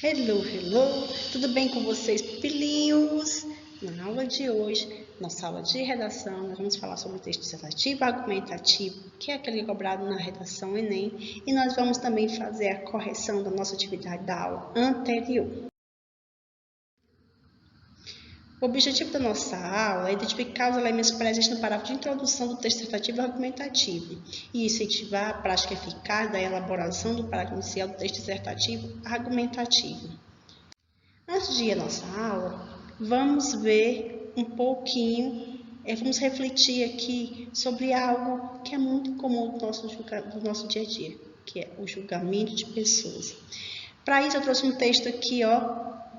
Hello, hello! Tudo bem com vocês, pupilinhos? Na aula de hoje, nossa aula de redação, nós vamos falar sobre o texto dissertativo argumentativo, que é aquele cobrado na redação Enem, e nós vamos também fazer a correção da nossa atividade da aula anterior. O objetivo da nossa aula é identificar os elementos presentes no parágrafo de introdução do texto dissertativo argumentativo e incentivar a prática eficaz da elaboração do parágrafo inicial do texto dissertativo argumentativo. Antes de ir à nossa aula, vamos ver um pouquinho, vamos refletir aqui sobre algo que é muito comum do nosso dia a dia, que é o julgamento de pessoas. Para isso, eu trouxe um texto aqui,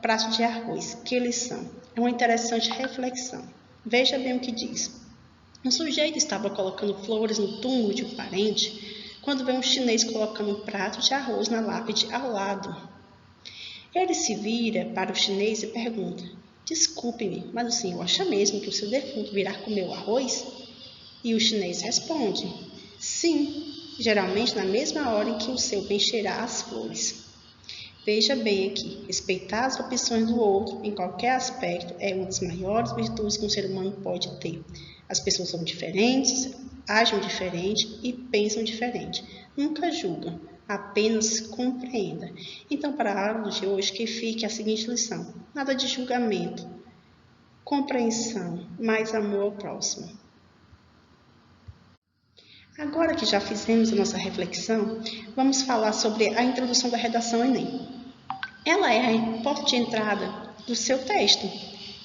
prato de arroz, que lição. É uma interessante reflexão. Veja bem o que diz. Um sujeito estava colocando flores no túmulo de um parente quando vê um chinês colocando um prato de arroz na lápide ao lado. Ele se vira para o chinês e pergunta: "Desculpe-me, mas o senhor acha mesmo que o seu defunto virá comer o arroz?" E o chinês responde: "Sim, geralmente na mesma hora em que o seu encherá as flores." Veja bem aqui, respeitar as opções do outro em qualquer aspecto é uma das maiores virtudes que um ser humano pode ter. As pessoas são diferentes, agem diferente e pensam diferente. Nunca julga, apenas compreenda. Então, para a aula de hoje, que fique a seguinte lição: nada de julgamento, compreensão, mais amor ao próximo. Agora que já fizemos a nossa reflexão, vamos falar sobre a introdução da redação Enem. Ela é a porta de entrada do seu texto.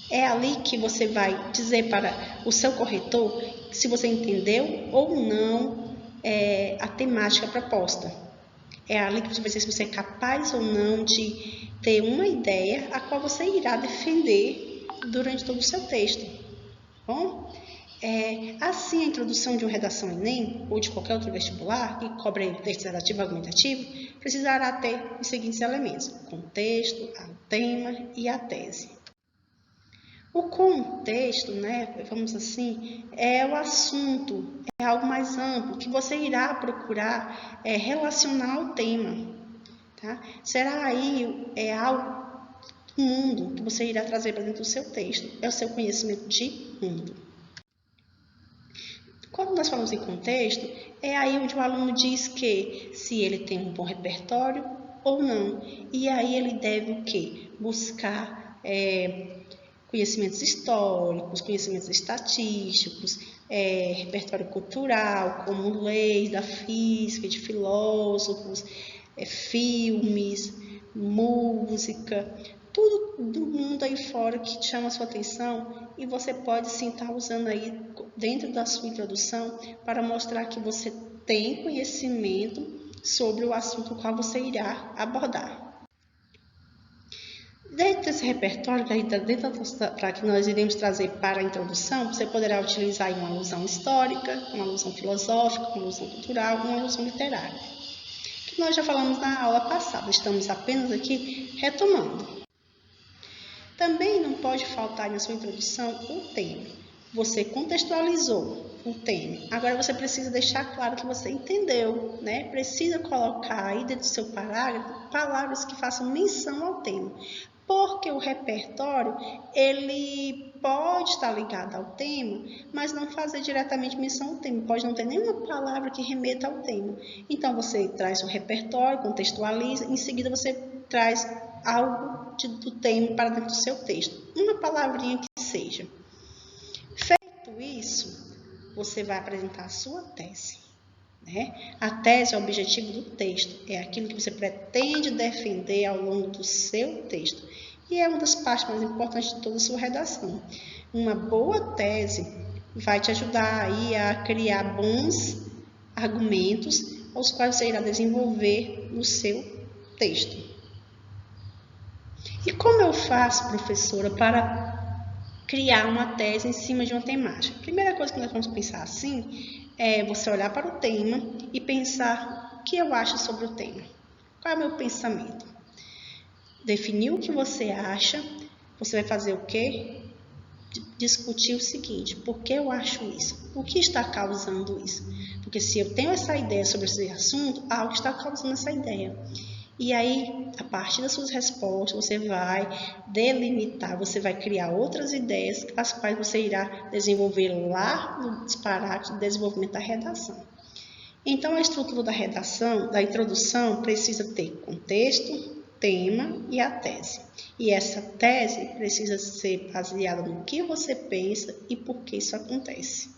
É ali que você vai dizer para o seu corretor se você entendeu ou não a temática proposta. É ali que você vai dizer se você é capaz ou não de ter uma ideia a qual você irá defender durante todo o seu texto. Bom? Assim, a introdução de uma redação Enem ou de qualquer outro vestibular que cobre texto dissertativo argumentativo precisará ter os seguintes elementos: o contexto, o tema e a tese. O contexto, vamos assim, é o assunto, é algo mais amplo que você irá procurar relacionar ao tema. Tá? Será aí algo do mundo que você irá trazer para dentro do seu texto, é o seu conhecimento de mundo. Quando nós falamos em contexto, é aí onde o aluno diz que se ele tem um bom repertório ou não. E aí ele deve o quê? Buscar conhecimentos históricos, conhecimentos estatísticos, repertório cultural, como leis da física, de filósofos, filmes, música, tudo do mundo aí fora que chama a sua atenção e você pode sim estar usando aí dentro da sua introdução para mostrar que você tem conhecimento sobre o assunto qual você irá abordar. Dentro desse repertório, para que nós iremos trazer para a introdução, você poderá utilizar uma alusão histórica, uma alusão filosófica, uma alusão cultural, uma alusão literária. Que nós já falamos na aula passada, estamos apenas aqui retomando. Também não pode faltar na sua introdução o tema. Você contextualizou o tema. Agora você precisa deixar claro que você entendeu, Precisa colocar aí dentro do seu parágrafo palavras que façam menção ao tema. Porque o repertório, ele pode estar ligado ao tema, mas não fazer diretamente menção ao tema. Pode não ter nenhuma palavra que remeta ao tema. Então, você traz o repertório, contextualiza, em seguida você traz algo do tema para dentro do seu texto. Uma palavrinha que seja. Feito isso, você vai apresentar a sua tese. A tese é o objetivo do texto, é aquilo que você pretende defender ao longo do seu texto. E é uma das partes mais importantes de toda a sua redação. Uma boa tese vai te ajudar aí a criar bons argumentos, os quais você irá desenvolver no seu texto. E como eu faço, professora, para criar uma tese em cima de uma temática? A primeira coisa que nós vamos pensar assim é você olhar para o tema e pensar o que eu acho sobre o tema. Qual é o meu pensamento? Definir o que você acha, você vai fazer o quê? Discutir o seguinte: por que eu acho isso? O que está causando isso? Porque se eu tenho essa ideia sobre esse assunto, algo está causando essa ideia. E aí, a partir das suas respostas, você vai delimitar, você vai criar outras ideias, as quais você irá desenvolver lá nos parágrafos de desenvolvimento da redação. Então, a estrutura da redação, da introdução, precisa ter contexto, tema e a tese. E essa tese precisa ser baseada no que você pensa e por que isso acontece.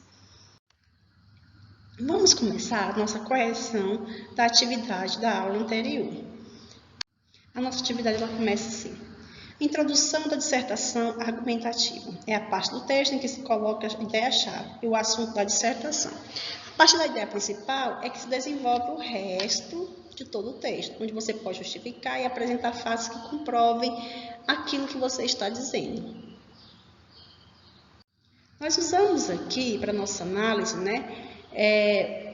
Vamos começar a nossa correção da atividade da aula anterior. A nossa atividade ela começa assim. Introdução da dissertação argumentativa. É a parte do texto em que se coloca a ideia-chave e o assunto da dissertação. A parte da ideia principal é que se desenvolve o resto de todo o texto, onde você pode justificar e apresentar fatos que comprovem aquilo que você está dizendo. Nós usamos aqui, para nossa análise,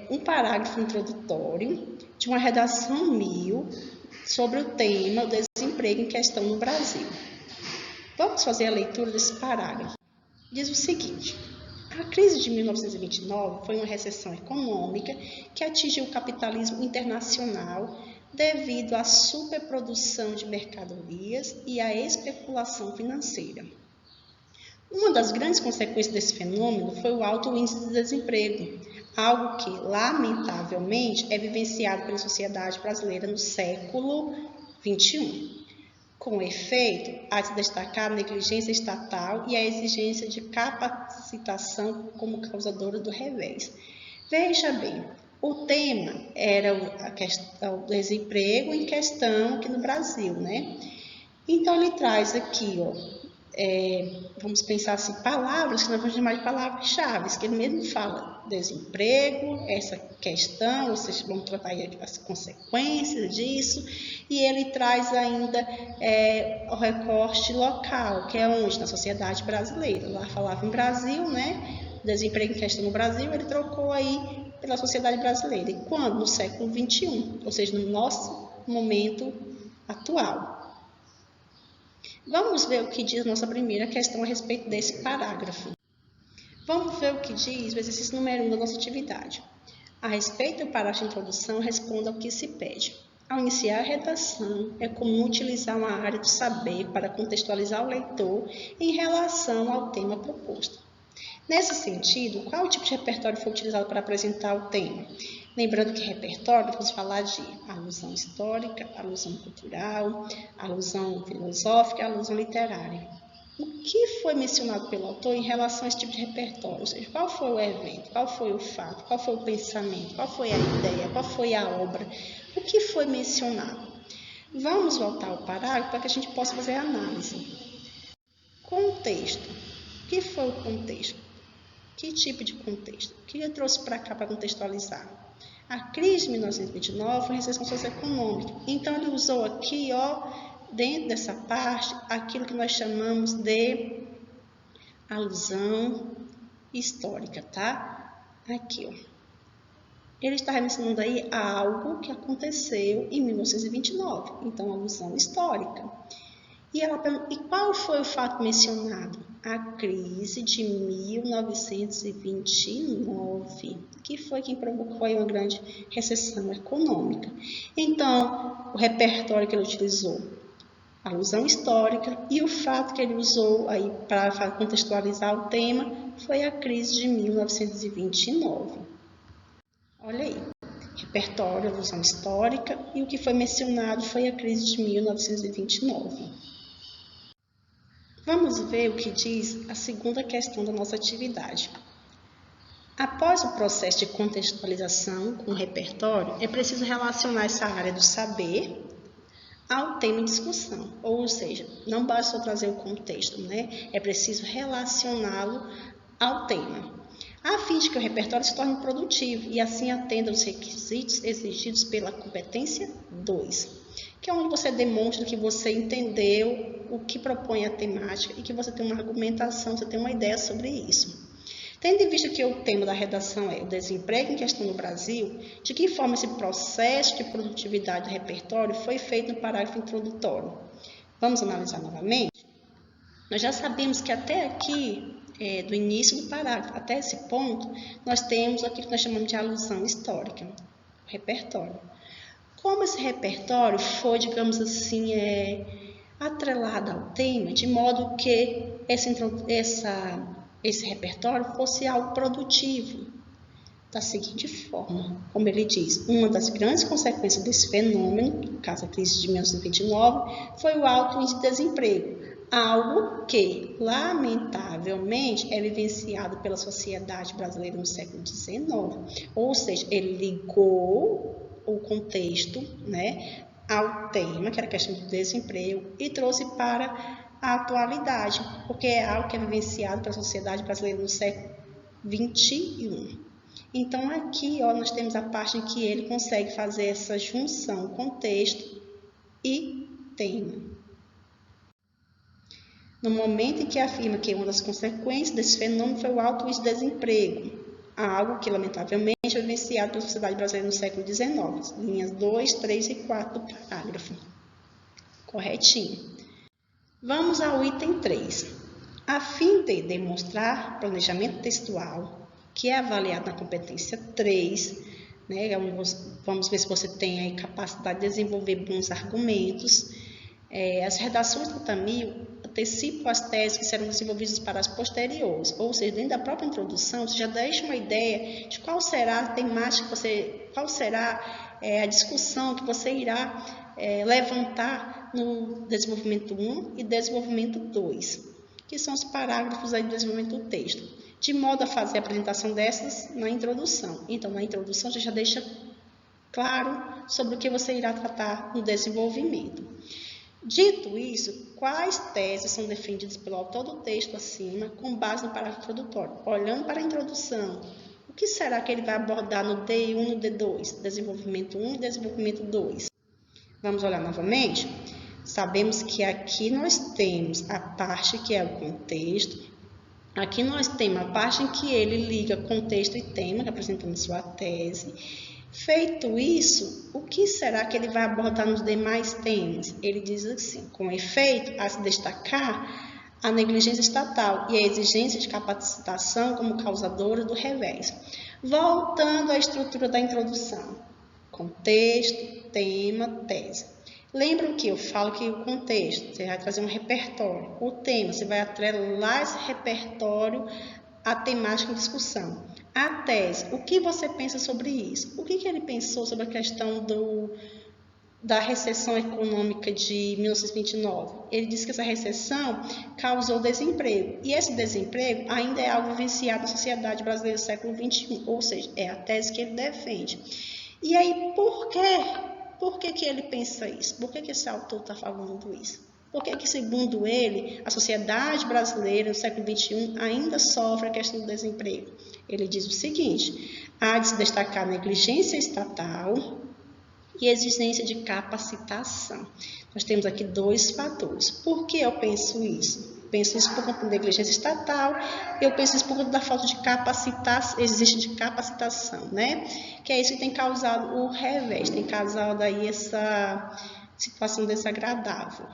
um parágrafo introdutório de uma redação 1000 sobre o tema do desemprego em questão no Brasil. Vamos fazer a leitura desse parágrafo. Diz o seguinte: a crise de 1929 foi uma recessão econômica que atingiu o capitalismo internacional devido à superprodução de mercadorias e à especulação financeira. Uma das grandes consequências desse fenômeno foi o alto índice de desemprego, algo que, lamentavelmente, é vivenciado pela sociedade brasileira no século XXI. Com efeito, há de se destacar a negligência estatal e a exigência de capacitação como causadora do revés. Veja bem, o tema era o desemprego em questão aqui no Brasil, Então, ele traz aqui, vamos pensar assim, palavras que nós vamos chamar de palavras-chave, que ele mesmo fala: desemprego, essa questão, ou seja, vamos tratar aí as consequências disso, e ele traz ainda o recorte local, que é onde? Na sociedade brasileira. Lá falava em Brasil, desemprego em questão no Brasil, ele trocou aí pela sociedade brasileira. E quando? No século XXI, ou seja, no nosso momento atual. Vamos ver o que diz nossa primeira questão a respeito desse parágrafo. Vamos ver o que diz o exercício número 1 da nossa atividade. A respeito do parágrafo de introdução, responda ao que se pede. Ao iniciar a redação, é comum utilizar uma área do saber para contextualizar o leitor em relação ao tema proposto. Nesse sentido, qual tipo de repertório foi utilizado para apresentar o tema? Lembrando que repertório, vamos falar de alusão histórica, alusão cultural, alusão filosófica, alusão literária. O que foi mencionado pelo autor em relação a esse tipo de repertório? Ou seja, qual foi o evento, qual foi o fato, qual foi o pensamento, qual foi a ideia, qual foi a obra, o que foi mencionado? Vamos voltar ao parágrafo para que a gente possa fazer a análise. Contexto. O que foi o contexto? Que tipo de contexto? O que ele trouxe para cá para contextualizar? A crise de 1929 foi uma recessão socioeconômica. Então, ele usou aqui, dentro dessa parte, aquilo que nós chamamos de alusão histórica, tá? Aqui, Ele está mencionando aí algo que aconteceu em 1929. Então, alusão histórica. E qual foi o fato mencionado? A crise de 1929, que foi quem provocou aí uma grande recessão econômica. Então, o repertório que ele utilizou, alusão histórica, e o fato que ele usou aí para contextualizar o tema foi a crise de 1929. Olha aí, repertório, alusão histórica, e o que foi mencionado foi a crise de 1929. Vamos ver o que diz a segunda questão da nossa atividade. Após o processo de contextualização com o repertório, é preciso relacionar essa área do saber ao tema em discussão. Ou seja, não basta só trazer o contexto, É preciso relacioná-lo ao tema, a fim de que o repertório se torne produtivo e assim atenda aos requisitos exigidos pela competência 2. Que é onde você demonstra que você entendeu o que propõe a temática e que você tem uma argumentação, você tem uma ideia sobre isso. Tendo em vista que o tema da redação é o desemprego em questão no Brasil, de que forma esse processo de produtividade do repertório foi feito no parágrafo introdutório? Vamos analisar novamente? Nós já sabemos que até aqui, do início do parágrafo até esse ponto, nós temos aquilo que nós chamamos de alusão histórica, o repertório. Como esse repertório foi, digamos assim, atrelado ao tema, de modo que esse repertório fosse algo produtivo, da seguinte forma, como ele diz, uma das grandes consequências desse fenômeno, no caso a crise de 1929, foi o alto índice de desemprego, algo que, lamentavelmente, é vivenciado pela sociedade brasileira no século XIX. Ou seja, ele ligou o contexto, né, ao tema, que era a questão do desemprego, e trouxe para a atualidade, porque é algo que é vivenciado pela sociedade brasileira no século XXI. Então, aqui nós temos a parte em que ele consegue fazer essa junção, contexto e tema. No momento em que afirma que uma das consequências desse fenômeno foi o alto índice de desemprego, algo que, lamentavelmente, é vivenciado pela sociedade brasileira no século XIX, linhas 2, 3 e 4 do parágrafo. Corretinho. Vamos ao item 3. A fim de demonstrar planejamento textual, que é avaliado na competência 3, né? Vamos ver se você tem aí capacidade de desenvolver bons argumentos. As redações do TAMIL antecipam as teses que serão desenvolvidas para as posteriores, ou seja, dentro da própria introdução, você já deixa uma ideia de qual será a temática, qual será a discussão que você irá levantar no desenvolvimento 1 e desenvolvimento 2, que são os parágrafos aí do desenvolvimento do texto, de modo a fazer a apresentação dessas na introdução. Então, na introdução, você já deixa claro sobre o que você irá tratar no desenvolvimento. Dito isso, quais teses são defendidas pelo autor do texto acima, com base no parágrafo introdutório? Olhando para a introdução, o que será que ele vai abordar no D1 e no D2? Desenvolvimento 1 e desenvolvimento 2. Vamos olhar novamente? Sabemos que aqui nós temos a parte que é o contexto. Aqui nós temos a parte em que ele liga contexto e tema, apresentando sua tese. Feito isso, o que será que ele vai abordar nos demais temas? Ele diz assim, com efeito, a se destacar a negligência estatal e a exigência de capacitação como causadora do revés. Voltando à estrutura da introdução, contexto, tema, tese. Lembram que eu falo que o contexto, você vai trazer um repertório. O tema, você vai atrelar esse repertório à temática em discussão. A tese, o que você pensa sobre isso? O que ele pensou sobre a questão da recessão econômica de 1929? Ele disse que essa recessão causou desemprego. E esse desemprego ainda é algo vivenciado na sociedade brasileira do século XXI. Ou seja, é a tese que ele defende. E aí, por quê? Por que ele pensa isso? Por que esse autor está falando isso? Por que, segundo ele, a sociedade brasileira no século XXI ainda sofre a questão do desemprego? Ele diz o seguinte, há de se destacar a negligência estatal e a exigência de capacitação. Nós temos aqui dois fatores. Por que eu penso isso? Penso isso por conta da negligência estatal, eu penso isso por conta da falta de existe de capacitação, né? Que é isso que tem causado o revés, tem causado aí essa situação desagradável.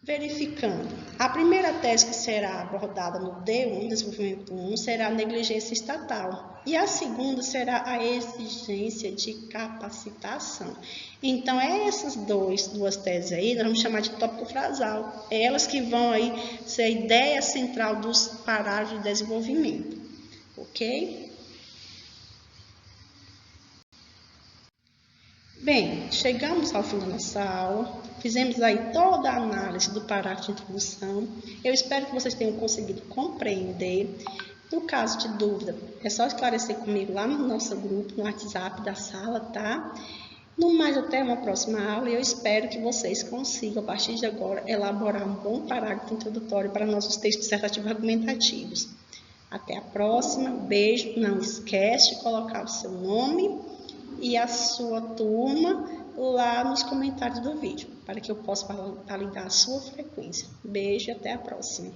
Verificando, a primeira tese que será abordada no D1, desenvolvimento 1, será a negligência estatal. E a segunda será a exigência de capacitação. Então, essas duas teses aí, nós vamos chamar de tópico frasal. Elas que vão aí ser a ideia central dos parágrafos de desenvolvimento. Ok? Bem, chegamos ao fim da nossa aula, fizemos aí toda a análise do parágrafo de introdução. Eu espero que vocês tenham conseguido compreender. No caso de dúvida, é só esclarecer comigo lá no nosso grupo, no WhatsApp da sala, tá? No mais, até uma próxima aula e eu espero que vocês consigam, a partir de agora, elaborar um bom parágrafo introdutório para nossos textos dissertativos argumentativos. Até a próxima, beijo, não esquece de colocar o seu nome e a sua turma lá nos comentários do vídeo, para que eu possa validar a sua frequência. Beijo e até a próxima.